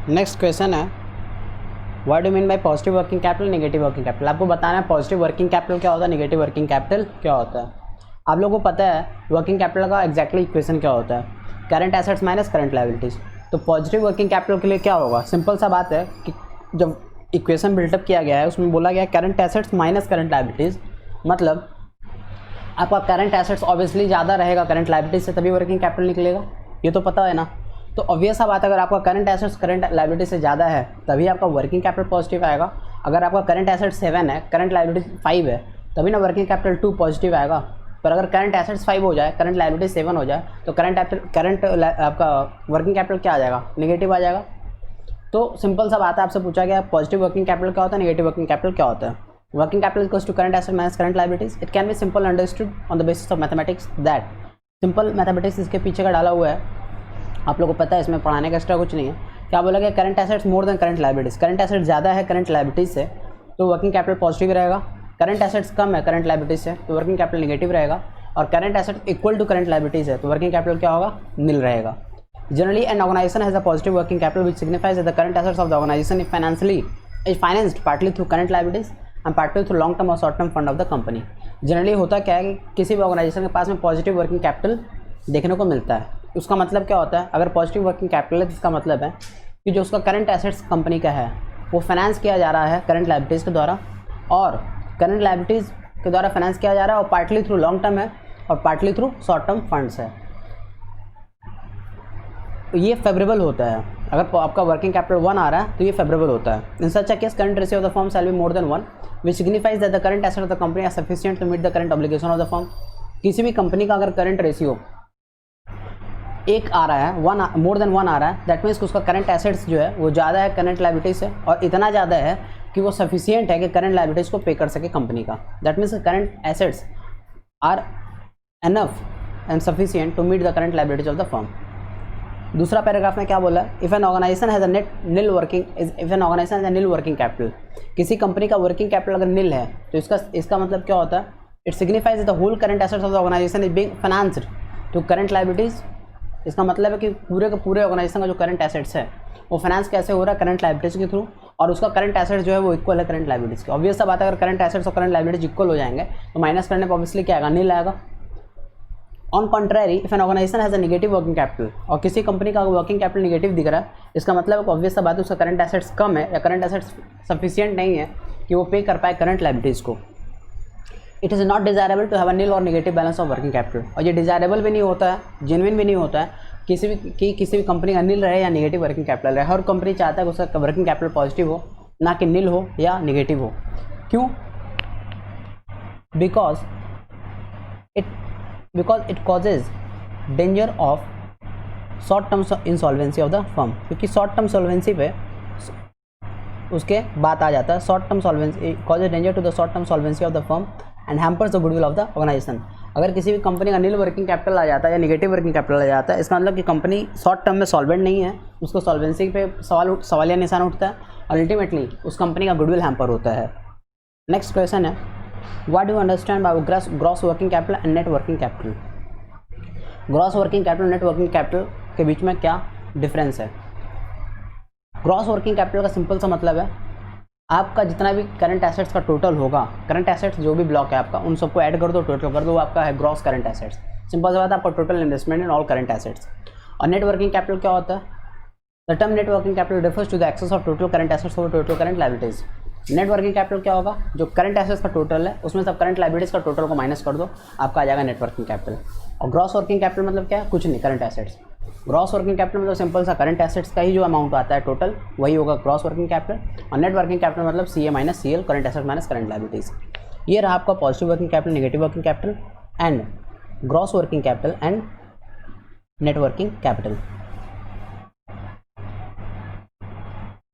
Next question है, what do mean by positive working capital, negative working capital. आपको बताना है पॉजिटिव वर्किंग कैपिटल क्या होता है, नेगेटिव वर्किंग कैपिटल क्या होता है। आप लोगों को पता है वर्किंग कैपिटल का एग्जैक्टली इक्वेशन क्या होता है, current assets minus current liabilities. तो पॉजिटिव वर्किंग कैपिटल के लिए क्या होगा, सिंपल सा बात है कि जब इक्वेशन बिल्टअप किया गया है उसमें बोला गया है current assets minus current liabilities, मतलब आपका करंट एसेट्स ऑब्वियसली ज़्यादा रहेगा करंट लायबिलिटीज से, तभी वर्किंग कैपिटल निकलेगा, ये तो पता है ना। तो ऑब्वियस सा बात है, अगर आपका करंट एसेट्स करंट लायबिलिटी से ज़्यादा है तभी आपका वर्किंग कैपिटल पॉजिटिव आएगा। अगर आपका करंट एसेट्स 7 है, करंट लायबिलिटी 5 है, तभी ना वर्किंग कैपिटल 2 पॉजिटिव आएगा। पर अगर करंट एसेट्स 5 हो जाए, करंट लायबिलिटी 7 हो जाए, तो करंट आपका वर्किंग कैपिटल क्या आ जाएगा, नेगेटिव आ जाएगा। तो सिंपल सा बात है, आपसे पूछा गया पॉजिटिव वर्किंग कैपिटल क्या होता है, नेगेटिव वर्किंग कैपिटल क्या होता है। Working capital equals to current asset minus current liabilities. It can be simple understood on the basis of mathematics that simple mathematics इसके पीछे का डाला हुआ है, आप लोगों को पता है, इसमें पढ़ाने का एक्स्ट्रा कुछ नहीं है। क्या बोला गया, current assets more than current liabilities, current asset ज़्यादा है करंट लायबिलिटीज से तो वर्किंग कैपिटल पॉजिटिव रहेगा, करंट एसेट्स कम है करंट लायबिलिटीज से तो वर्किंग कैपिटल नेगेटिव रहेगा, और current asset equal to current liabilities है तो वर्किंग कैपिटल क्या होगा, नील रहेगा। Generally, an organization has a positive working capital, which signifies that the current assets of the organization is financed partly through current liabilities and partly through long term or short term fund of the company. Generally होता क्या है कि किसी भी organisation के पास में positive working capital देखने को मिलता है। उसका मतलब क्या होता है, अगर पॉजिटिव वर्किंग कैपिटल है इसका मतलब है कि जो उसका करंट एसेट्स कंपनी का है वो फाइनेंस किया जा रहा है करंट लायबिलिटीज़ के द्वारा, और करंट लायबिलिटीज़ के द्वारा फाइनेंस किया जा रहा है, और पार्टली थ्रू लॉन्ग टर्म है और partly through short term funds है। तो ये फेवरेबल होता है, अगर आपका वर्किंग कैपिटल 1 आ रहा है तो ये फेवरेबल होता है। In such a case current ratio of the firm shall be more than 1 which signifies that the current asset of the company are sufficient to meet the current obligation of the firm. किसी भी company का अगर current ratio 1 आ रहा है, मोर than 1 आ रहा है, that means उसका current assets जो है वो ज़्यादा है करंट लायबिलिटीज से, और इतना ज़्यादा है कि वो सफिशिएंट है कि करंट लायबिलिटीज़ को पे कर सके कंपनी का। That means current assets are enough and sufficient to meet the current liabilities of the firm. दूसरा पैराग्राफ में क्या बोला है, if an organisation has a nil working capital, किसी कंपनी का वर्किंग कैपिटल अगर नील है तो इसका मतलब क्या होता है, it signifies the whole current assets of the organisation is being financed to current liabilities. इसका मतलब है कि पूरे के पूरे ऑर्गेनाइजेशन का जो करंट एसेट्स है वो फाइनेंस कैसे हो रहा है, करंट लायबिलिटीज के थ्रू, और उसका करंट एसेट्स जो है वो इक्वल है करंट लायबिलिटीज के। ऑब्वियस सा बात है, अगर करंट एसेट्स और करंट लायबिलिटीज इक्वल हो जाएंगे तो माइनस करने पर ऑब्वियसली क्या आएगा, नील आएगा। On contrary, if an organisation has a negative working capital, और किसी कंपनी का वर्किंग कैपिटल नेगेटिव दिख रहा है, इसका मतलब ऑब्वियस सा बात है उसका करंट एसेट्स कम है या करंट एसेट्स सफिशिएंट नहीं है कि वो पे कर पाए करंट लायबिलिटीज़ को। It is not desirable to have a nil और negative balance of working capital, और ये डिजायरेबल भी नहीं होता है, जेन्युइन भी नहीं होता है किसी भी कंपनी का नील रहे या नेगेटिव वर्किंग कैपिटल रहे। हर कंपनी चाहता है कि उसका वर्किंग कैपिटल पॉजिटिव हो, ना कि नील हो या नेगेटिव हो। क्यों? Because it causes danger of short term insolvency of the firm, क्योंकि शॉर्ट टर्म सॉल्वेंसी पे उसके बात आ जाता है। Short term solvency causes danger to the short term solvency of the firm and hampers the goodwill of the organisation. अगर किसी भी कंपनी का नील वर्किंग कैपिटल आ जाता है या नेगेटिव वर्किंग कैपिटल आ जाता है, इसका मतलब कि कंपनी शॉर्ट टर्म में सॉल्वेंट नहीं है, उसको सॉल्वेंसी पे सवालिया निशान उठता है, और अल्टीमेटली उस कंपनी का गुडविल हैम्पर होता है। नेक्स्ट क्वेश्चन है, what do understand by gross working capital and net working capital. Gross working capital net working capital के बीच में क्या डिफरेंस है। ग्रॉस वर्किंग कैपिटल का सिंपल सा मतलब है आपका जितना भी करंट एसेट्स का टोटल होगा, करंट एसेट्स जो भी ब्लॉक है आपका उन सबको ऐड कर दो, टोटल कर दो, वो आपका है ग्रॉस करंट एसेट्स। सिंपल सा बात है, आपका total investment in all current assets. और नेट वर्किंग कैपिटल क्या होता है, the term net working capital refers to the excess of total current assets over total current liabilities. Net working capital क्या होगा, जो करंट एसेट्स का total है उसमें सब करंट लायबिलिटीज का टोटल को माइनस कर दो, आपका आ जाएगा नेट वर्किंग कैपिटल। और ग्रॉस वर्किंग कैपिटल मतलब क्या है, कुछ नहीं, current assets. Gross working capital मतलब सिंपल सा करंट एसेट्स का ही जो अमाउंट आता है टोटल वही होगा ग्रॉस वर्किंग कैपिटल। और नेट वर्किंग कैपिटल मतलब CA minus CL, current asset minus current liabilities. ये रहा आपका positive working capital, negative working capital and gross working capital and net working capital.